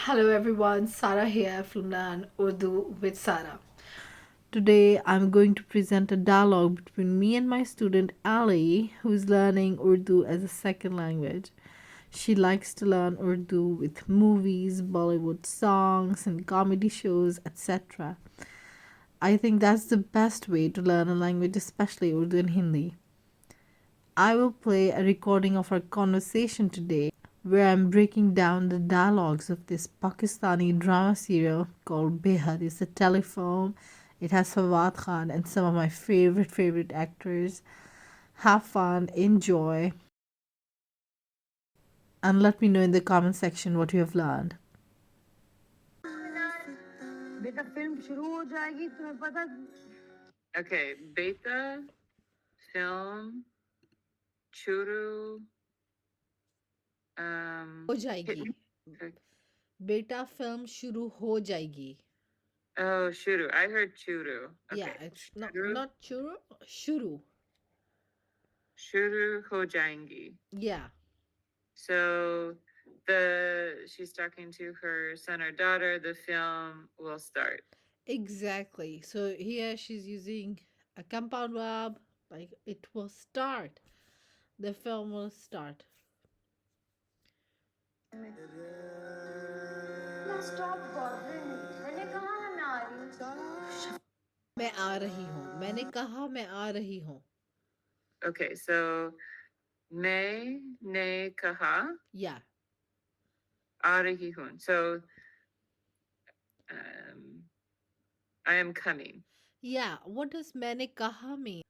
Hello everyone, Sarah here from Learn Urdu with Sarah. Today I'm going to present a dialogue between me and my student Ali, who is learning Urdu as a second language. She likes to learn Urdu with movies, Bollywood songs, and comedy shows, etc. I think that's the best way to learn a language, especially Urdu and Hindi. I will play a recording of our conversation today where I'm breaking down the dialogues of this Pakistani drama serial called Behad. It's a telefilm. It has Fawad Khan and some of my favorite actors. Have fun, enjoy, and let me know in the comment section what you have learned. बेटा film शुरू हो जाएगी तुम्हें पता Okay, beta film churu हो जाएगी hit- बेटा film शुरू हो जाएगी oh shuru. I heard churu. Yeah, Okay. it's not Shuru not churu, shuru. shuru ho jayengi. Yeah, So she's talking to her son or daughter, the film will start. exactly. So here she's using a compound verb, like it will start. The film will start. Stop bothering me. मैंने कहा मैं आ रही हूँ. मैं आ रही हूँ. मैंने कहा मैं आ रही हूँ. Okay, so ne kaha Yeah. aa rahi hoon. So um, I am coming. Yeah. What does मैंने कहा mean?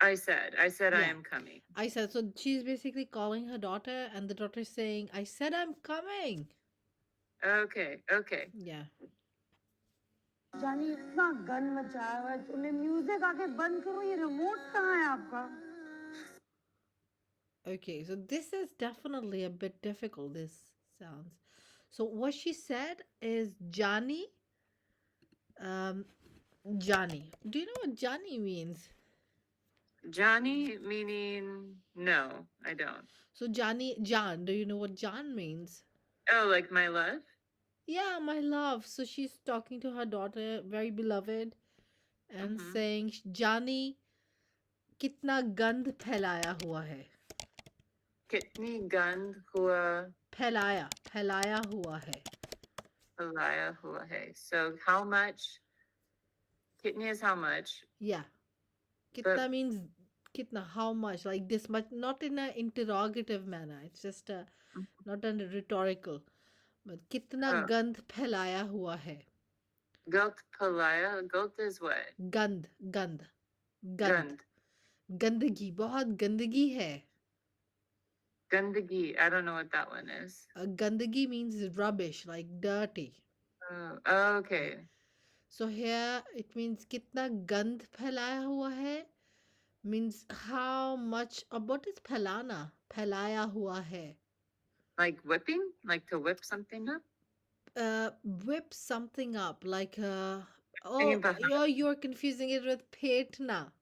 I said I Yeah. am coming. I said, so she's basically calling her daughter, and the daughter is saying, I said I'm coming. Okay, okay. Yeah. जानी इतना gun मचाया हुआ है तूने music आके बंद करो ये रिमोट कहाँ है आपका Okay. So this is definitely a bit difficult, this sounds. So what she said is Johnny. Johnny. Do you know what Johnny means? Johnny meaning no, I don't. So Johnny, John, do you know what John means? Oh, like my love? Yeah, my love. So she's talking to her daughter, very beloved, and saying, Johnny, कितना गंद फैलाया हुआ है. Kitni gand hua फैलाया हुआ है. halaya hua hai. So how much? Kitni is how much? Yeah. But कितना means कितना, how much, like this much, not in an interrogative manner. It's just a, not a rhetorical. But कितना oh, गंद फैलाया हुआ है. gult palaya. Gult is what? गंद गंद गंद Gand. गंदगी, बहुत गंदगी है. Gandagi. I don't know what that one is. Gandagi means rubbish, like dirty. Oh, okay. So here it means कितना गंद फैलाया हुआ है means how much, or what is फैलाना? फैलाया हुआ है. Like whipping? Like to whip something up? Whip something up, like Bringing oh, back you're confusing it with petna.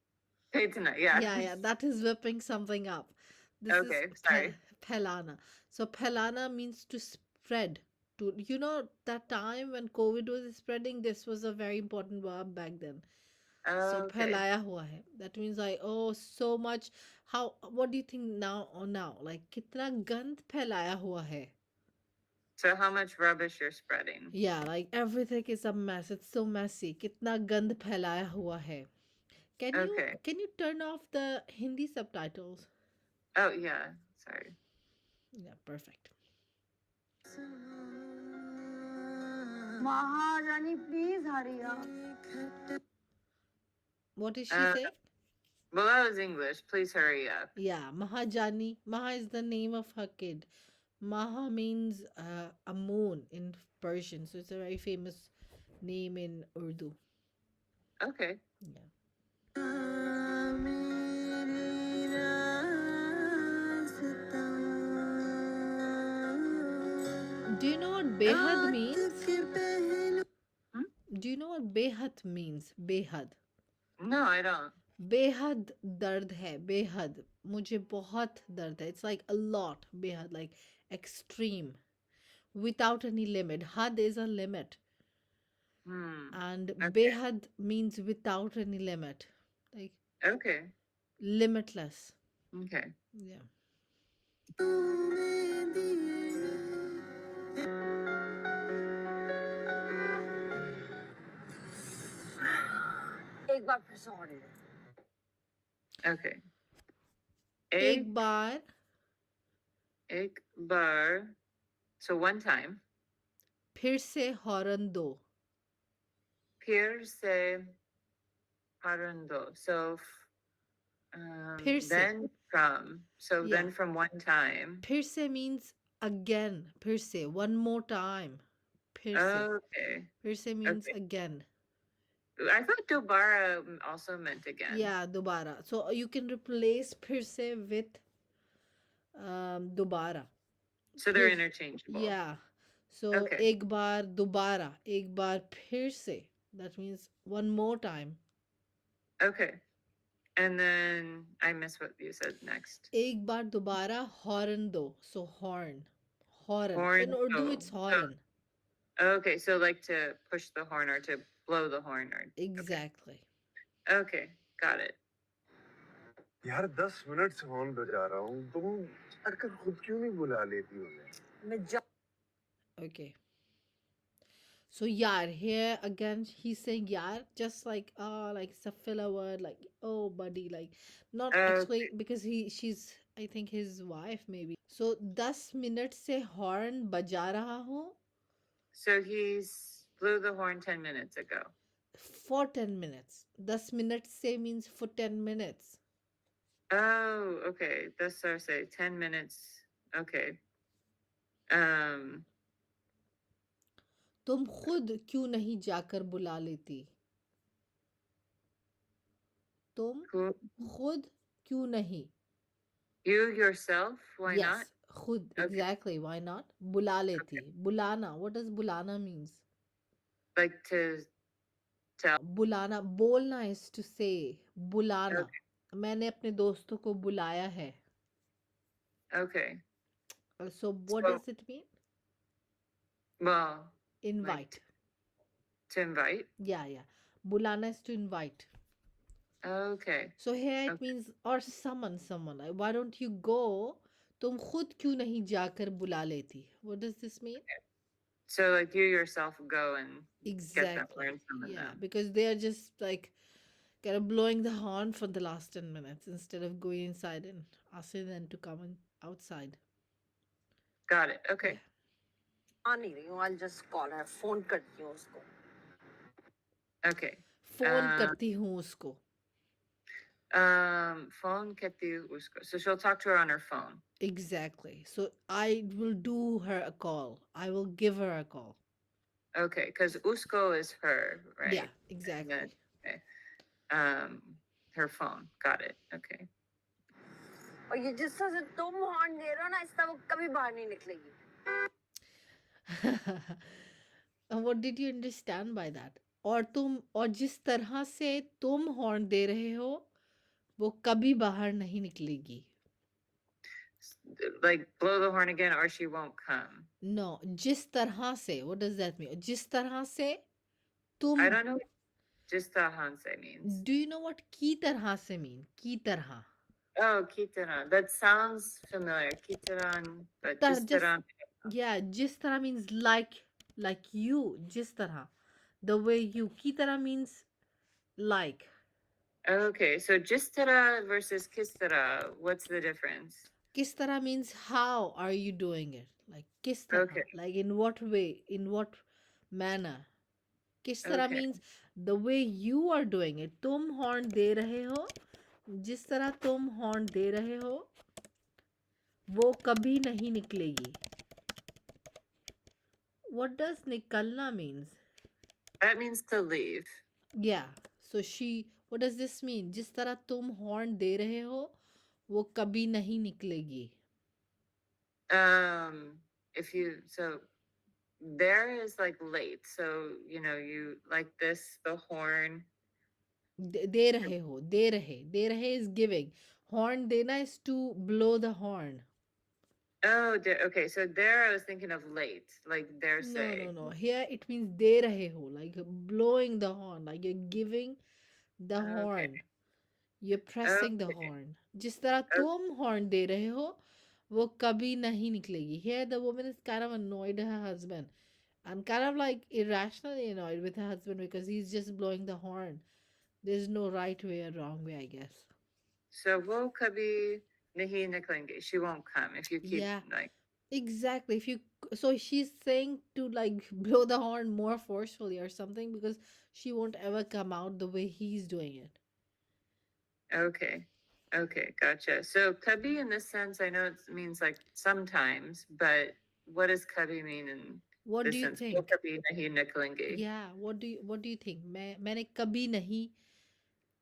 tonight, yeah. Yeah, that is whipping something up. This is Okay, sorry. phelana. So phelana means to spread. To, you know, that time when COVID was spreading, this was a very important verb back then. So Okay. phelaya hua hai. That means like, oh, so much. How? What do you think now or now? Like kitna gand phelaya hua hai. So how much rubbish you're spreading? Yeah, like everything is a mess. It's so messy. कितना गंद फैलाया हुआ है. Okay. Can you turn off the Hindi subtitles? Oh yeah. Sorry. Yeah, perfect. Mahajani, please hurry up. What is she saying? Well, that was English. Please hurry up. Yeah, Mahajani. Maha is the name of her kid. Maha means a moon in Persian, so it's a very famous name in Urdu. Okay. Yeah. Do you know what behad means? Hmm? Do you know what behad means? Behad. No, I don't. बेहद दर्द है. बेहद मुझे बहुत दर्द है. It's like a lot. बेहद, like extreme. without any limit. Had is a limit, and Okay. behad means without any limit, like Okay. limitless. Okay. Yeah. एक बार फिर से audio Okay. Ek Ek baar ek bar. So one time. फिर से horn दो. Pir se harundo. So फिर से. then from. So Yeah. then from one time. फिर से means again. फिर से, one more time. फिर से. Okay. फिर से means Okay. again. I thought dobara also meant again. Yeah, dobara. So you can replace फिर से with दोबारा. So they're फिर- interchangeable. Yeah. So Okay. एक बार दोबारा, एक बार फिर से. That means one more time. Okay. And then I missed what you said next. एक बार दोबारा horn दो. So horn. Horn. Horn. In Urdu, Oh, it's horn. Okay, so like to push the horn or to blow the horn or Exactly. okay, got it. यार 10 minute से phone बजा रहा हूँ तुम अगर खुद क्यों नहीं बुला लेती हो मैं जा Okay. So yar, here again he's saying yar, just like like it's a filler word, like oh buddy, like not actually because she's I think his wife maybe. So 10 minutes से horn बजा रहा हूँ So he's blew the horn 10 minutes ago. for 10 minutes. 10 minutes से means for 10 minutes. Oh, okay. That's what I say. 10 minutes. Okay. तुम खुद क्यों नहीं जाकर बुला लेती? तुम Who? खुद क्यों नहीं? You yourself? Why yes, not? खुद. Okay. Exactly. Why not? बुला लेती. बुलाना. What does बुलाना means? Like to tell. बुलाना. बोलना is to say. बुलाना. मैंने अपने दोस्तों को बुलाया है. Okay. So what So- does it mean? Well, Invite. to invite. Yeah. बुलाना is to invite. Okay. So here it Okay. means or summon someone. Like, why don't you go? तुम खुद क्यों नहीं जाकर बुला लेती? What does this mean? So like you yourself go and Exactly. learn some of Yeah, them. because they are just like kind of blowing the horn for the last 10 minutes instead of going inside and asking them to come outside. Got it. Okay. आ नहीं रही हूँ I'll just call her phone करती हूँ उसको Okay. Phone करती हूँ उसको. Phone keti usko. So she'll talk to her on her phone. Exactly. So I will do her a call. I will give her a call. Okay, because usko is her, right? Yeah, exactly. Her phone. Got it. Okay. और ये जिस तरह से तुम horn दे रहे हो ना इस तरह वो कभी बाहर नहीं निकलेगी And what did you understand by that? और जिस तरह से तुम हॉर्न दे रहे हो वो कभी बाहर नहीं निकलेगी. Like blow the horn again or she won't come. No, जिस तरह से. What does that mean? जिस तरह से तुम. I don't know what just the Hanse means. Do you know what की तरह से mean? की तरह. Oh, kitaran. That sounds familiar. Kitaran, but Just- jistaran. Yeah, जिस तरह means like you. जिस तरह. The way you. की तरह means like. Okay, so jistara versus kistara. What's the difference? किस तरह means how are you doing it? Like किस तरह. Okay. Like in what way? In what manner? किस तरह Okay. means the way you are doing it. तुम horn दे रहे हो. जिस तरह तुम हॉर्न दे रहे हो वो कभी नहीं निकलेगी. What does निकलना means? That means to leave. Yeah. So what does this mean? जिस तरह तुम हॉर्न दे रहे हो वो कभी नहीं निकलेगी. If you so there is like late. So you like this, the horn. दे रहे हो. दे रहे is giving. Horn देना is to blow the horn. Oh, okay. So there I was thinking of late, like dare No, no, say. no. Here it means de rahe ho, like blowing the horn, like you're giving the Okay. horn. You're pressing the Okay. horn. जिस तरह तुम horn दे रहे हो, वो कभी नहीं निकलेगी. Here the woman is kind of annoyed at her husband and kind of like irrationally annoyed with her husband because he's just blowing the horn. There's no right way or wrong way, I guess. So wo kabhi nahi niklenge. She won't come if you keep Yeah, like. exactly. If you so she's saying to like blow the horn more forcefully or something because she won't ever come out the way he's doing it. Okay. Okay, gotcha. So kabhi in this sense, I know it means like sometimes, but what does kabhi mean in What do this you sense? Wo think? kabhi nahi niklenge. Yeah, what do you think? मैंने कभी नहीं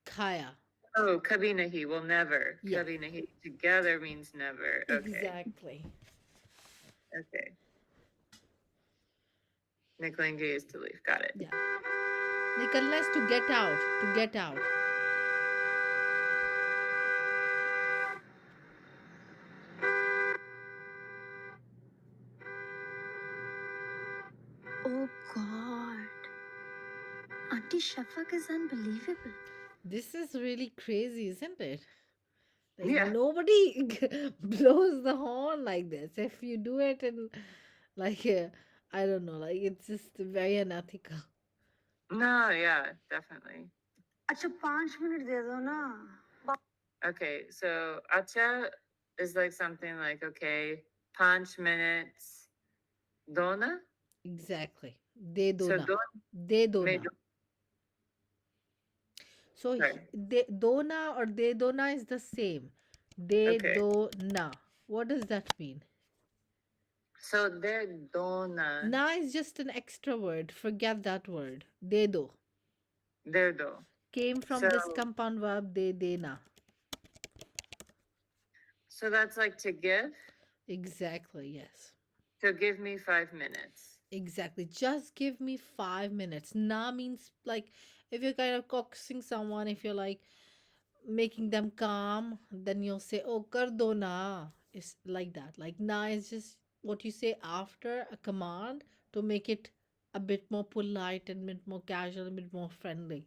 खाया. Oh, kabhi nahi, well never. Yeah, Kabhi nahi together means never. Okay. exactly. Okay. Niklenge is to leave. Got it. Yeah. निकलना is to get out, to get out. Oh God. Auntie Shafaq is unbelievable. This is really crazy, isn't it? Like Yeah. nobody blows the horn like this. If you do it in like I don't know, like it's just very unethical. No, yeah, definitely. अच्छा 5 minute दे दो ना. Okay, so acha is like something like, okay, 5 minutes. Dona? Exactly. De So dona. don De may dona. So sorry. de dona or de dona is the same. De Okay. do na. What does that mean? So there dona. Na is just an extra word. Forget that word. De do. There do. Came from this So compound verb de na. so that's like to give. Exactly, yes. So give me 5 minutes. Exactly. Just give me 5 minutes. Na means like if you're kind of coaxing someone, if you're like making them calm, then you'll say, oh, kar do na. It's like that. Like na is just what you say after a command to make it a bit more polite and a bit more casual, a bit more friendly.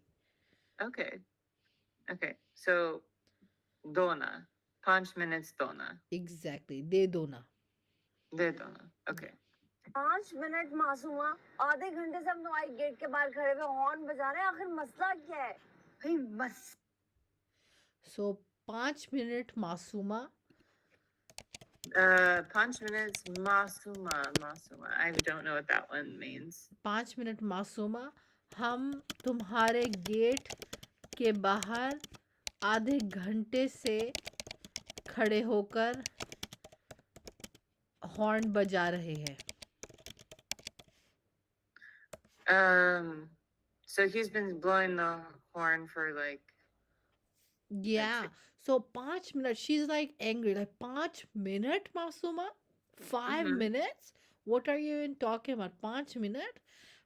Okay. Okay. So dona. 5 minutes dona. Exactly. De do na. De dona. Okay. 5 minute Masuma. आधे घंटे से हम तुम्हारे gate के बाहर खड़े हुए horn बजा रहे हैं. आखिर मसला क्या है? भाई बस. So 5 minute masuma. 5 minutes masuma. I don't know what that one means. 5 minute Masuma. हम तुम्हारे गेट के बाहर आधे घंटे से खड़े होकर हॉर्न बजा रहे हैं. So he's been blowing the horn for like Yeah. So 5 minutes. She's like angry. Like 5 minute Masuma. 5 minutes. What are you even talking about? 5 minute.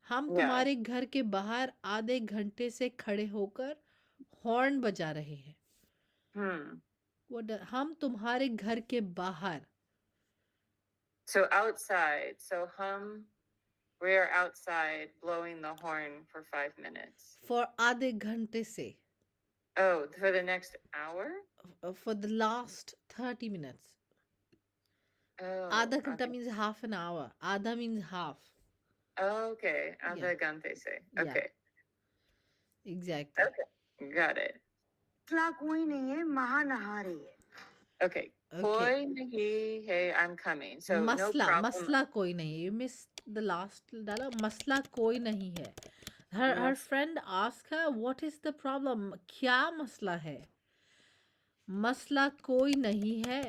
हम Yeah. तुम्हारे घर के बाहर आधे घंटे से खड़े होकर हॉर्न बजा रहे हैं. हम तुम्हारे घर के बाहर. So outside. So we are outside blowing the horn for 5 minutes. For आधे घंटे से. Oh, for the next hour? For the last 30 minutes. Oh. आधा घंटा means half an hour. Adha means half. Oh, okay. Yeah. Adha gante se. Yeah. Okay. Exactly. Okay. Got it. मसला कोई नहीं है. महा नहा रही है. Okay. Koi nahi hai, I'm coming. So no मसला problem. मसला कोई नहीं. You missed the last डाला. मसला कोई नहीं है. Her friend asked her, what is the problem? क्या मसला है? मसला कोई नहीं है.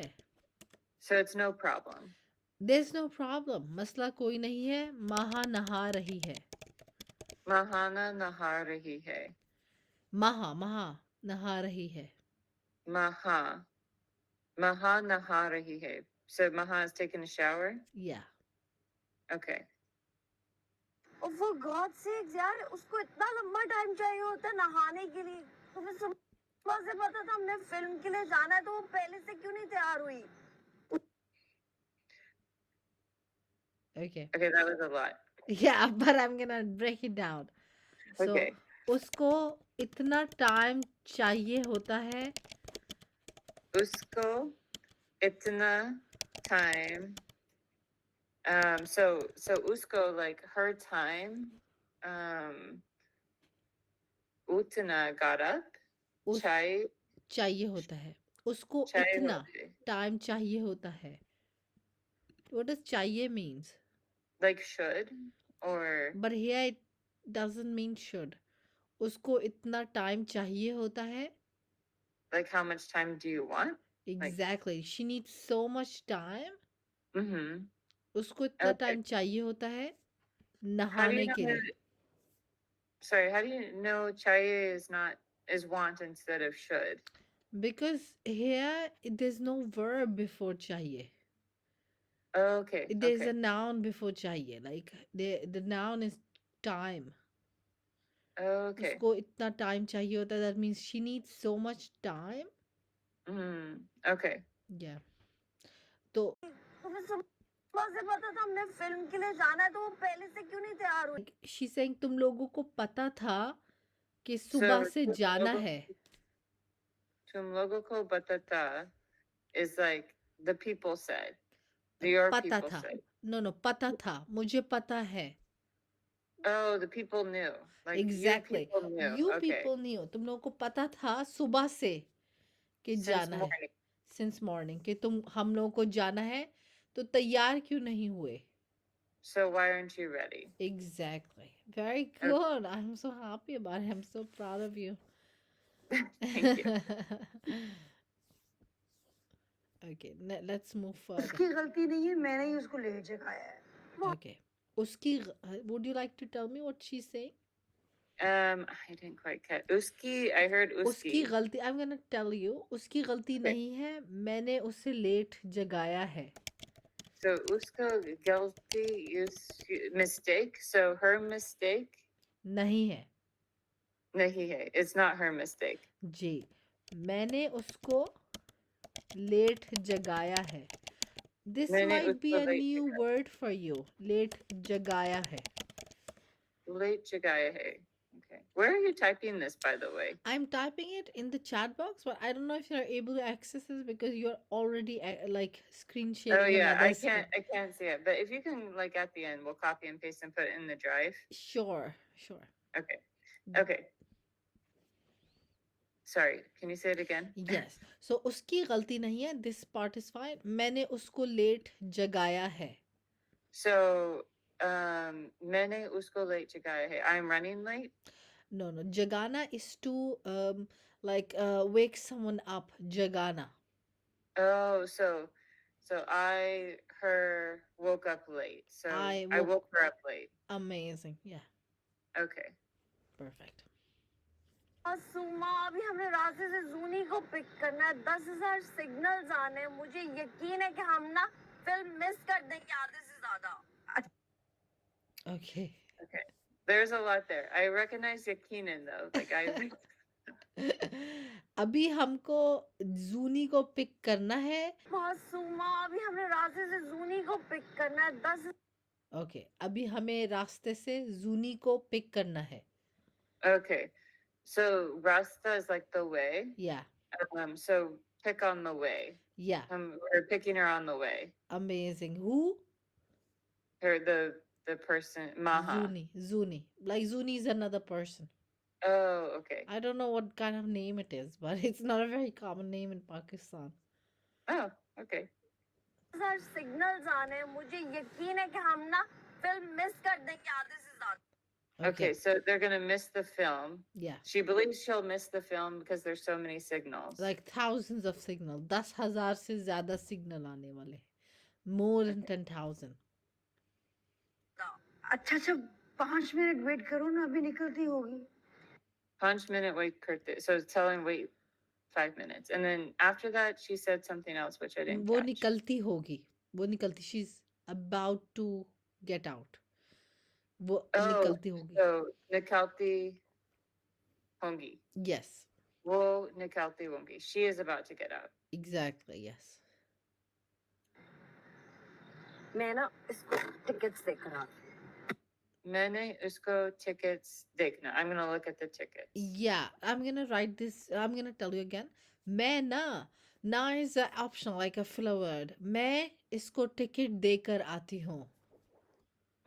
So it's no problem. There's no problem. मसला कोई नहीं है. महा नहा रही है. Mahana naha rahi hai. महा नहा रही है. Maha naha rahi hai. So Maha is taking a shower? Yeah. Okay. और for God's sake यार, उसको इतना लंबा टाइम चाहिए होता है नहाने के लिए. तो फिर सुबह से पता था हमने फिल्म के लिए जाना है, तो वो पहले से क्यों नहीं तैयार हुई? Okay. Okay, that was a lot. Yeah, but I'm gonna break it down. So Okay. उसको इतना टाइम चाहिए होता है. Usko itna time. So usko, like her time. Um, Utana got up. उस Chai चाहिए होता है. उसको chai इतना hote. टाइम चाहिए होता है. What does चाहिए means? Like should or But here it doesn't mean should. उसको इतना टाइम चाहिए होता है. like how much time do you want? Like Exactly. She needs so much time. mm-hmm. उसको इतना Okay. टाइम चाहिए होता है How do you नहाने know के that? लिए. Sorry, how do you know chai is want instead of should? Because here there's no verb before चाहिए. Okay. There's Okay. a noun before चाहिए. Like the noun is time. Okay. उसको इतना time चाहिए होता है. That means she needs so much time. Okay. Yeah. तो तुम्हें सुबह से पता था हमने फिल्म के लिए जाना है, तो वो पहले से क्यों नहीं तैयार हुई? she's saying तुम लोगों को पता था कि So सुबह से जाना है. tum logo ko batata is like the people said. Your पता people था. said. No, पता था. मुझे पता है. Oh, the people knew. Like Exactly. you people knew. You Okay. people knew. तुम लोगों को पता था सुबह से कि Since जाना है. morning. Since morning कि हम लोगों को जाना है, तो तैयार क्यों नहीं हुए? So why aren't you ready? Exactly. Very Okay. good. I'm so happy about it. I'm so proud of you. Thank you. Okay, let's move further. उसकी गलती नहीं है, मैंने ही उसको लेट जगाया है. Okay. Would you like to tell me what she's saying? I didn't quite catch. Uski, I heard उसकी uski. गलती, I'm gonna tell you, उसकी गलती Okay. नहीं है, मैंने उसे लेट जगाया है. So usko guilty is mistake. So her mistake. नहीं है. Nahi hai. It's not her mistake. जी. मैंने उसको लेट जगाया है. This मैंने might be उसको a late new जगाया. word for you. लेट जगाया है. Late jagaya hai. Okay. Where are you typing this, by the way? I'm typing it in the chat box, but I don't know if you're able to access this because you're already like screen Oh sharing yeah, another I screen. can't see it. But if you can, like at the end, we'll copy and paste and put it in the drive. Sure. Okay. Okay. Sorry. Can you say it again? Yes. So उसकी गलती नहीं है. This part is fine. मैंने उसको late जगाया है. So, मैंने उसको late जगाया है. I'm running late. No. Jagana is to like wake someone up. Jagana. Oh, so her woke up late. So I I woke- woke her up late. Amazing. Yeah. Okay. Perfect. सुमा, अभी हमने रास्ते से जूनी को pick करना है. 10,000 signals आने हैं. मुझे यकीन है कि हम ना फिल्म मिस कर देंगे आधे से ज्यादा. Okay. Okay. There's a lot there. I recognize Yakinen though. Like I अभी हमको जूनी को पिक करना है. सुमा, अभी हमने रास्ते से जूनी को पिक करना है. 10 ओके. अभी हमें रास्ते से जूनी को पिक करना है. Okay. So Rasta is like the way. Yeah. So pick on the way. Yeah. We're picking her on the way. Amazing. Who? Her the person Maha. Zuni. Like Zuni is another person. Oh, okay. I don't know what kind of name it is, but it's not a very common name in Pakistan. Oh, okay. Signals आने हैं. मुझे यकीन है कि हम ना film miss कर देंगे आधे से ज्यादा. Okay, so they're gonna miss the film. Yeah. She believes she'll miss the film because there's so many signals. Like thousands of signal. 10,000 से ज़्यादा signal आने वाले. More than 10,000. अच्छा 5 मिनट वेट करो ना, अभी निकलती होगी. 5 minute wait करते. So tell him wait 5 minutes, and then after that she said something else which I didn't वो catch. निकलती होगी. वो निकलती. She's about to get out. वो Oh, निकलती होगी. so nikalti hongi. Yes. Wo nikalti hongi. She is about to get out. Exactly. Yes. मैं ना इसको टिकट्स देकर आती मैंने उसको tickets देखना. I'm gonna look at the tickets. Yeah, I'm gonna write this. I'm gonna tell you again. मैं ना, ना is a option like a filler word. मैं इसको टिकट देकर आती हूँ.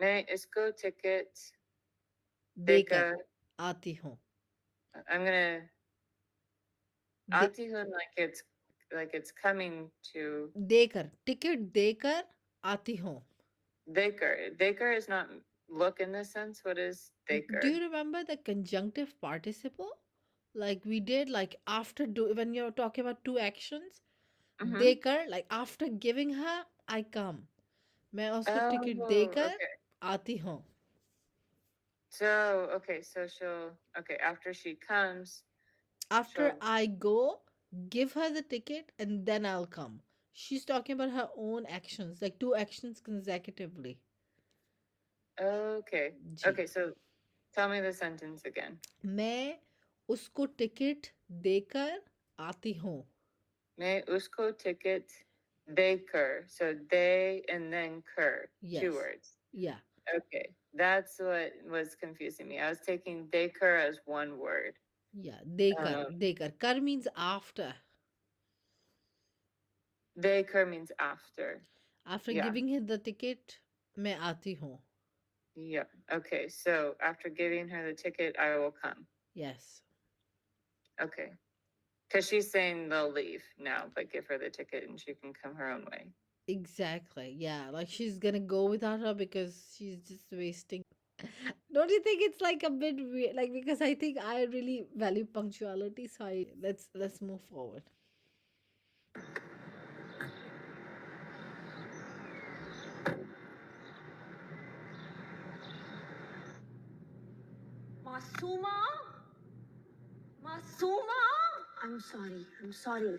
मैं इसको ticket देकर देकर. आती हूँ. I'm gonna दे, आती हूँ like it's coming to देकर टिकट देकर आती हूँ. देकर. Deker is not look in this sense. What is Do deker? you remember the conjunctive participle? Like we did, like after when you're talking about two actions, Mhm. देकर, like after giving her, I come. मैं उसको ticket Oh, देकर okay. आती हूँ. So, okay, so she'll, okay, after she comes, After she'll, I go, give her the ticket and then I'll come. She's talking about her own actions, like two actions consecutively. okay. Ji. Okay, so tell me the sentence again. मैं उसको ticket देकर आती हूँ. मैं उसको ticket देकर. So they and then कर. Yes. Two words. Yeah. Okay, that's what was confusing me. I was taking देकर as one word. Yeah. देकर. देकर. कर means after. देकर means after. After Yeah. giving her the ticket, मैं आती हूँ. Yeah. Okay, so after giving her the ticket, I will come. Yes. Okay. Because she's saying they'll leave now, but give her the ticket and she can come her own way. Exactly. Yeah. Like she's gonna go without her because she's just wasting. Don't you think it's like a bit weird? Like because I think I really value punctuality, so let's move forward. Masuma Masuma I am sorry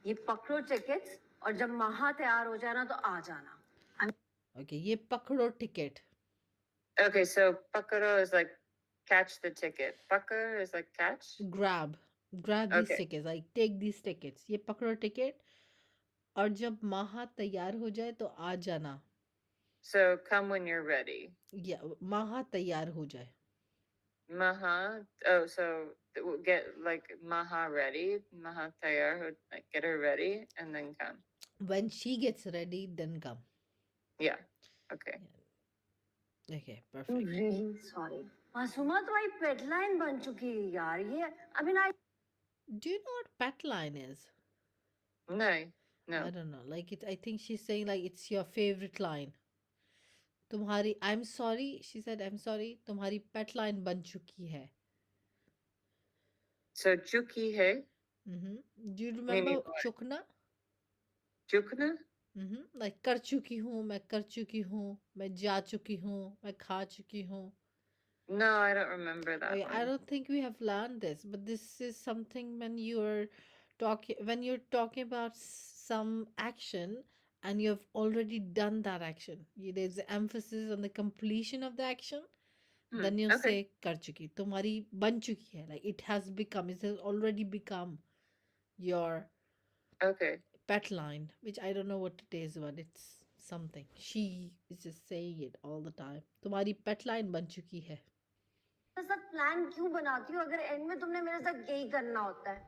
ये पकड़ो tickets और जब महा तैयार हो जाए ना तो आ जाना Okay, ये पकड़ो ticket. Okay, so pakaro is like catch the ticket. Pakar is like catch. Grab these Okay. tickets. Like take these tickets. ये पकड़ो ticket. और जब महा तैयार हो जाए तो आ जाना. So come when you're ready. Yeah, महा तैयार हो जाए. Maha. Oh, so we'll get like Maha ready. Maha tayar. Like get her ready and then come. When she gets ready, then come. Yeah. Okay. Okay, perfect. Really sorry Masuma तुम्हारी पेडलाइन बन चुकी है यार ये I mean I Do you know what pet line is? No. No. I don't know. Like it, I think she's saying like it's your favorite line. तुम्हारी I'm sorry, she said I'm sorry, तुम्हारी pet line बन चुकी है. So chuki hai. Do you remember Meaning what? चुकना? Chukna? Like कर चुकी हूँ, मैं कर चुकी हूँ, मैं जा चुकी हूँ, मैं खा चुकी हूँ. No, I don't remember that I one. don't think we have learned this, but this is something when you're talking about some action and you have already done that action. There's emphasis on the completion of the action. Then you Okay. say कर चुकी, तुम्हारी बन चुकी है. Like it has become, it has already become your Okay. pet line, which I don't know what it is, but it's something. She is just saying it all the time. तुम्हारी pet line बन चुकी है. मेरे साथ plan क्यों बनाती हो अगर एंड में तुमने मेरे साथ यही करना होता है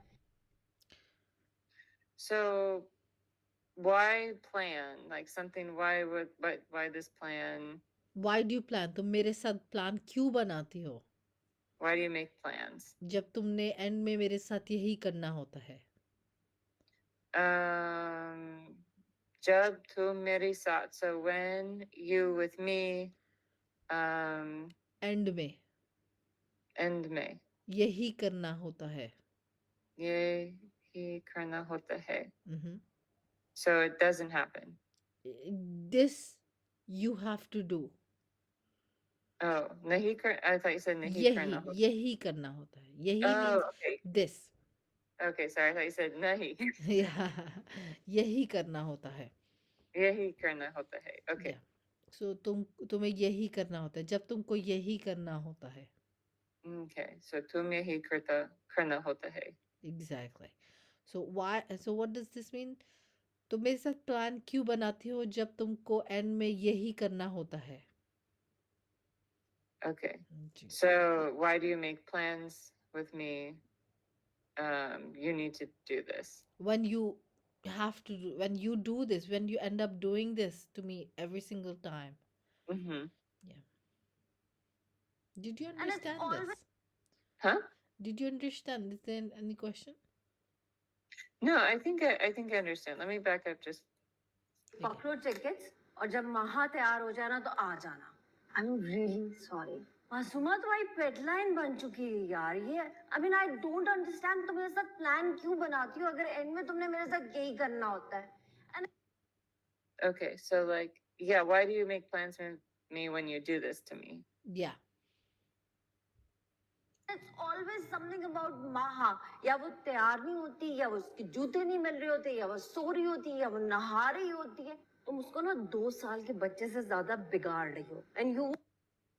So why plan? Like something why this plan? Why do you plan? तुम मेरे साथ प्लान क्यों बनाती हो? Why do you make plans? जब तुमने एंड में मेरे साथ यही करना होता है. जब तुम मेरे साथ, so when you with me, and में end में यही करना होता है. यही करना होता है. Mhm. So it doesn't happen. This you have to do. Oh, नहीं कर, I thought you said नहीं करना होता. यही करना होता है. यही Oh, means okay. this. Okay, sorry, I thought you said नहीं. Yeah, यही करना होता है. यही करना होता है. Okay. Yeah. So तुम्हें यही करना होता है. जब तुमको यही करना होता है. Okay, so तुम यही करना होता है. Exactly. So what does this mean? तो मेरे साथ प्लान क्यों बनाती हो जब तुमको एंड में यही करना होता है? Okay. जी। So why do you make plans with me? You need to do this. When you have to do, when you do this, when you end up doing this to me every single time. Mm-hmm. Yeah. Did you And it's understand always this? Huh? Did you understand? Is there any question? No, I think I understand. Let me back up just. पकड़ो tickets और जब महा तैयार हो जाना तो आ जाना। I am really sorry. Masuma तुम्हारी पेडलाइन बन चुकी है यार ये। I mean I don't understand तुम मेरे साथ प्लान क्यों बनाती हो अगर एंड में तुमने मेरे साथ यही करना होता है। And Okay, so like, yeah, why do you make plans with me when you do this to me? Yeah. It's always something about महा। या वो तैयार नहीं होती, या वो उसके जूते नहीं मिल रहे होते, या वो सो रही होती है, या वो नहा रही होती है। तुम उसको ना 2 साल के बच्चे से ज्यादा बिगाड़ रही हो। And you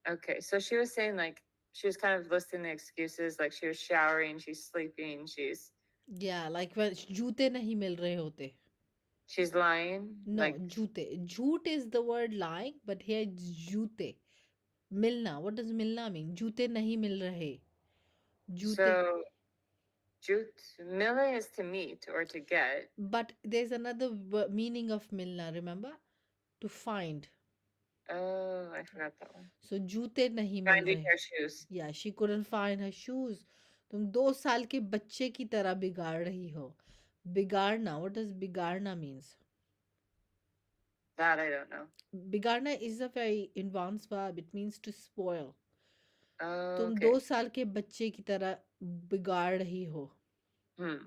Okay, so she was saying like she was kind of listing the excuses, like she was showering, she's sleeping, Yeah, like when जूते नहीं मिल रहे होते. she's lying. No, Like, जूते. Jhoot is the word lying, but here it's जूते. मिलना. What does मिलना mean? जूते नहीं मिल रहे. जूते. so jut mila is to meet or to get. But there's another meaning of मिलना, remember? To find. Oh, I forgot that one. So जूते नहीं मिल Finding रहे. her shoes. Yeah, she couldn't find her shoes. तुम 2 साल के बच्चे की तरह बिगाड़ रही हो. बिगाड़ना. What does बिगाड़ना means? That I don't know. बिगाड़ना is a very advanced verb. It means to spoil. Oh, तुम okay. 2 साल के बच्चे की तरह बिगाड़ रही हो. Hmm.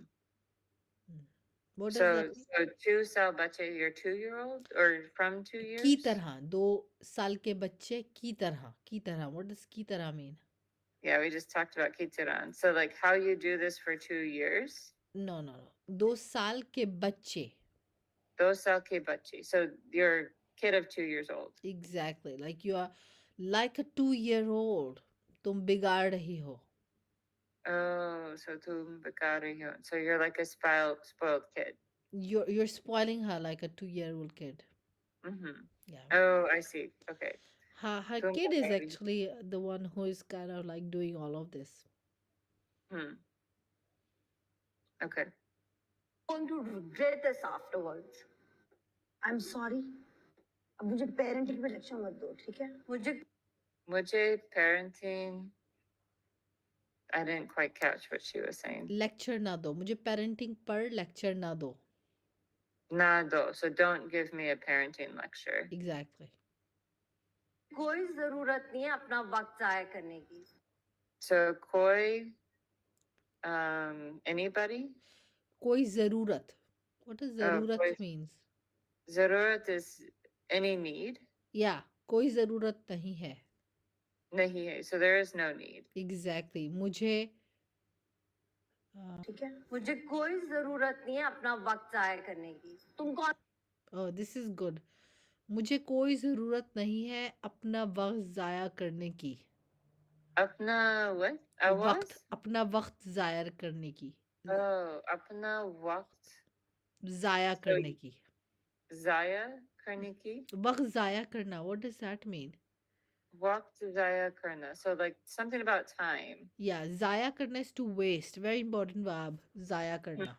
What does So, that mean? so 2 साल बच्चे, your 2-year-old or from 2 की years? तरह. 2 साल के बच्चे की तरह. की तरह. What does की तरह mean? Yeah, we just talked about kitiran. So, like, how you do this for 2 years? No, no, no. 2 साल के बच्चे. 2 साल के बच्चे. So, you're a kid of 2 years old. Exactly. Like you are like a 2-year-old. तुम बिगाड़ रही हो. Oh, so tum bigar rahi ho. So you're like a spoiled kid. You're spoiling her like a 2-year-old kid. Mm-hmm. Yeah. Oh, I see. Okay. Her Tum kid is bigar- actually the one who is kind of like doing all of this. Hmm. Okay. going to regret this afterwards. I'm sorry. अब मुझे parenting पे lecture मत दो, ठीक है? मुझे Mujhe parenting. I didn't quite catch what she was saying. Lecture ना दो. मुझे parenting पर lecture ना दो. Nado. So don't give me a parenting lecture. Exactly. कोई जरूरत नहीं है अपना वक्त जाया करने की। So koi, anybody? कोई जरूरत. What does जरूरत koi- means? Zarurat is any need. Yeah. कोई जरूरत नहीं है. Nahi hai. So there is no need. Exactly. मुझे ठीक है? मुझे कोई जरूरत नहीं है अपना वक्त जाया करने की। तुम कौन Oh, this is good. मुझे कोई ज़रूरत नहीं है अपना वक्त ज़ाया करने की. Apna what? वक्त. अपना वक्त ज़ाया करने की. Oh, apna waqt ज़ाया करने की. zaya karne ki. वक्त ज़ाया करना. What does that mean? Waqt zaya karna. So like something about time. Yeah, ज़ाया करना is to waste. Very important verb. ज़ाया करना.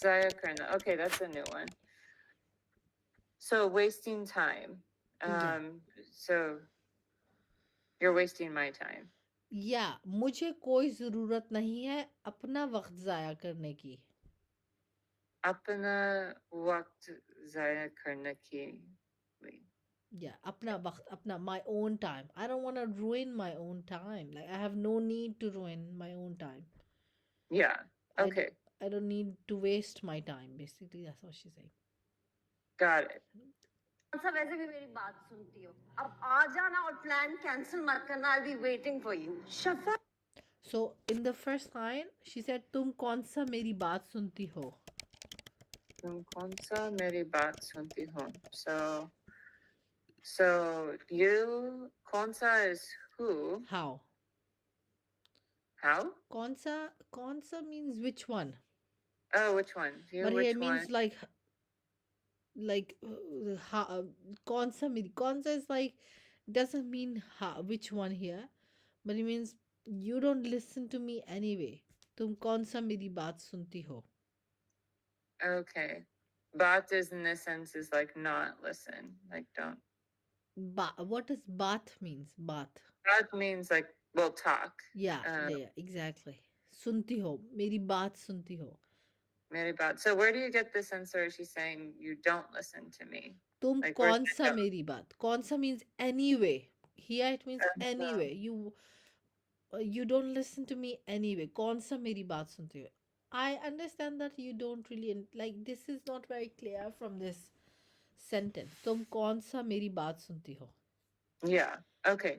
Zaya karna. Okay, that's a new one. So wasting time. Yeah. So you're wasting my time. Yeah, मुझे कोई ज़रूरत नहीं है अपना वक्त ज़ाया करने की. Apna waqt zaya karna ki. Wait. Yeah, अपना वक्त. अपना my own time. I don't want to ruin my own time. Like I have no need to ruin my own time. Yeah. I Okay. I don't need to waste my time. Basically, that's what she's saying. Got it. सा वैसे भी मेरी बात सुनती हो। अब आ जाना और प्लान कैंसिल मत करना। I'll be waiting for you. शफा So in the first line, she said, "तुम कौन सा मेरी बात सुनती हो?" Tum kaun sa meri baat sunti ho? So you kaun sa is who? How? How? कौन सा means which one? Oh, which one? You But which here one? means like like kaun sa meri, kaun sa is like doesn't mean which one here, but it means you don't listen to me anyway. तुम कौन सा मेरी बात सुनती हो? Okay. Baat is in this sense is like not listen, like don't. What does baat means? Baat. Baat means like we'll talk. Yeah, yeah, exactly. सुनती हो, मेरी बात सुनती हो. Meri baat. So where do you get the sense where she's saying you don't listen to me? तुम Like where's कौन the सा don't? मेरी बात? कौन सा means anyway. Here it means anyway. You don't listen to me anyway. कौन सा मेरी बात सुनती हो? I understand that you don't really like this is not very clear from this sentence. तुम कौन सा मेरी बात सुनती हो? Yeah. Okay.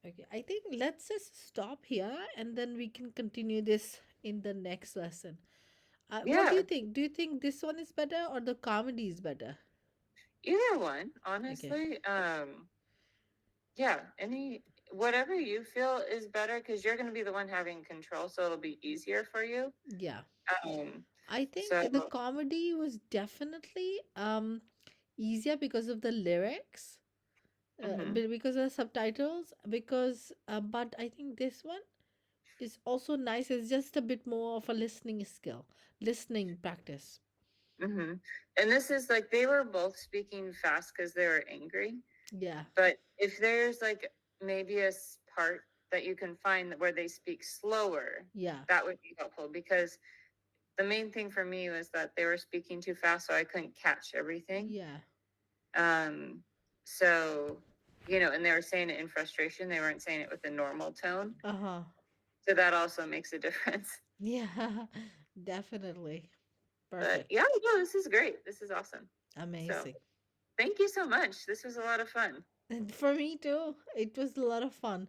Okay, I think let's just stop here and then we can continue this in the next lesson. What do Yeah. you think? Do you think this one is better or the comedy is better? Either one, honestly. Yeah, whatever you feel is better because you're going to be the one having control, so it'll be easier for you. Yeah. Um, I think so the comedy was definitely easier because of the lyrics, mhm. because of the subtitles. Because but I think this one is also nice. It's just a bit more of a listening skill, listening practice. And this is like they were both speaking fast because they were angry. Yeah. But if there's like maybe a part that you can find where they speak slower, Yeah. that would be helpful because the main thing for me was that they were speaking too fast, so I couldn't catch everything. Yeah. So, and they were saying it in frustration. They weren't saying it with a normal tone. Uh-huh. So that also makes a difference. Yeah, definitely. But Perfect. yeah, no, this is great. This is awesome. Amazing. Thank you so much. This was a lot of fun. And for me too. It was a lot of fun.